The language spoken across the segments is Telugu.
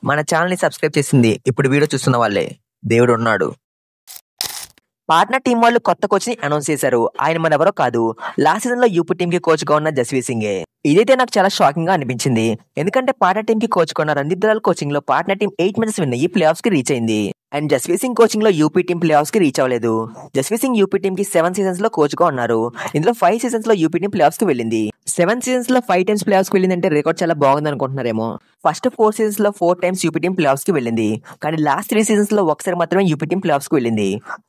మన ఛానల్‌ని సబ్స్క్రైబ్ చేసింది ఇప్పుడు వీడియో చూస్తున్న వాళ్ళే. దేవుడున్నాడు. పాట్నా టీం వాళ్ళు కొత్త కోచ్‌ని అనౌన్స్ చేశారు. ఆయన మరెవరో కాదు, లాస్ట్ సీజన్‌లో యూపీ టీమ్‌కి కోచ్‌గా ఉన్న జస్వీర్ సింగే. ఇదైతే నాకు చాలా షాకింగ్‌గా అనిపించింది. ఎందుకంటే పాట్నా టీమ్‌కి కోచ్‌గా ఉన్న రందీప్ దలాల్ కోచింగ్‌లో పాట్నా టీం 8 మ్యాచెస్ విన్ అయ్యి ప్లే ఆఫ్స్‌కి రీచ్ అయింది. అండ్ జస్వీర్ సింగ్ కోచింగ్‌లో యూపీ టీం ప్లే ఆఫ్స్‌కి రీచ్ అవ్వలేదు. జస్వీర్ సింగ్ యూపీ టీంకి 7 సీజన్స్‌లో కోచ్‌గా ఉన్నారు. ఇందులో 5 సీజన్స్‌లో యూపీ టీం ప్లే ఆఫ్స్‌కి వెళ్ళింది. 7 సీజన్స్‌లో 5 టైమ్స్ ప్లే ఆఫ్స్‌కి వెళ్ళిందంటే రికార్డ్ చాలా బాగుంది అనుకుంటున్నారేమో. ఫస్ట్ 4 సీజన్స్‌లో 4 టైమ్స్ యూపీ టీం ప్లే ఆఫ్స్‌కి వెళ్ళింది. కానీ లాస్ట్ 3 సీజన్స్‌లో ఒకసారి మాత్రమే యూపీ టీం ప్లే ఆఫ్స్‌కి వెళ్ళింది.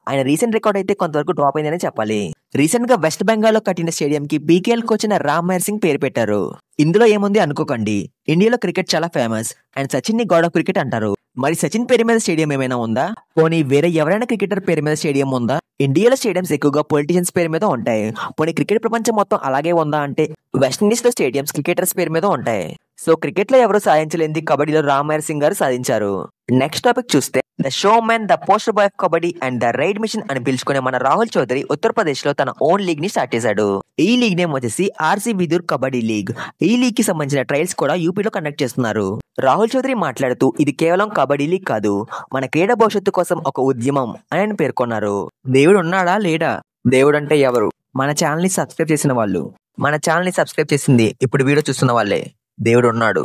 ఆయన రీసెంట్ రికార్డ్ అయితే కొంతవరకు డ్రాప్ అయిందనే చెప్పాలి. రీసెంట్ గా వెస్ట్ బెంగాల్లో కట్టిన స్టేడియం కి బీకేఎల్ కోచ్ అయిన రామ్మహర్ సింగ్ పేరు పెట్టారు. ఇందులో ఏముంది అనుకోకండి, ఇండియాలో క్రికెట్ చాలా ఫేమస్ అండ్ సచిన్ ని గాడ్ ఆఫ్ క్రికెట్ అంటారు. మరి సచిన్ పేరు మీద స్టేడియం ఏమైనా ఉందా? పోనీ వేరే ఎవరైనా క్రికెటర్ పేరు మీద స్టేడియం ఉందా? ఇండియాలో స్టేడియంస్ ఎక్కువగా పొలిటీషియన్స్ పేరు మీద ఉంటాయి. పోనీ క్రికెట్ ప్రపంచం మొత్తం అలాగే ఉందా అంటే వెస్టిండీస్ లో స్టేడియంస్ క్రికెటర్స్ పేరు మీద ఉంటాయి. సో క్రికెట్ లో ఎవరు సాధించలేంది కబడ్డీలో రామ్మహర్ సింగ్ గారు సాధించారు. నెక్స్ట్ టాపిక్ చూస్తే the showman, the poster boy of kabaddi and the raid machine అని పిలుచుకునే మన రాహుల్ చౌదరి ఉత్తరప్రదేశ్ లో తన ఓన్ లీగ్ ని స్టార్ట్ చేశాడు. ఈ లీగ్ నేమ్ వచ్చేసి ఆర్సీ విదూర్ కబడ్డీ లీగ్. ఈ లీగ్ కి సంబంధించిన ట్రయల్స్ కూడా యూపీలో కండక్ట్ చేస్తున్నారు. రాహుల్ చౌదరి మాట్లాడుతూ ఇది కేవలం కబడ్డీ లీగ్ కాదు, మన క్రీడా భవిష్యత్తు కోసం ఒక ఉద్యమం అని ఆయన పేర్కొన్నారు. దేవుడు ఉన్నాడా లేడా? దేవుడు అంటే ఎవరు? మన ఛానల్ ని సబ్స్క్రైబ్ చేసిన వాళ్ళు. మన ఛానల్ ని సబ్స్క్రైబ్ చేసింది ఇప్పుడు వీడియో చూస్తున్న వాళ్ళే. దేవుడు ఉన్నాడు.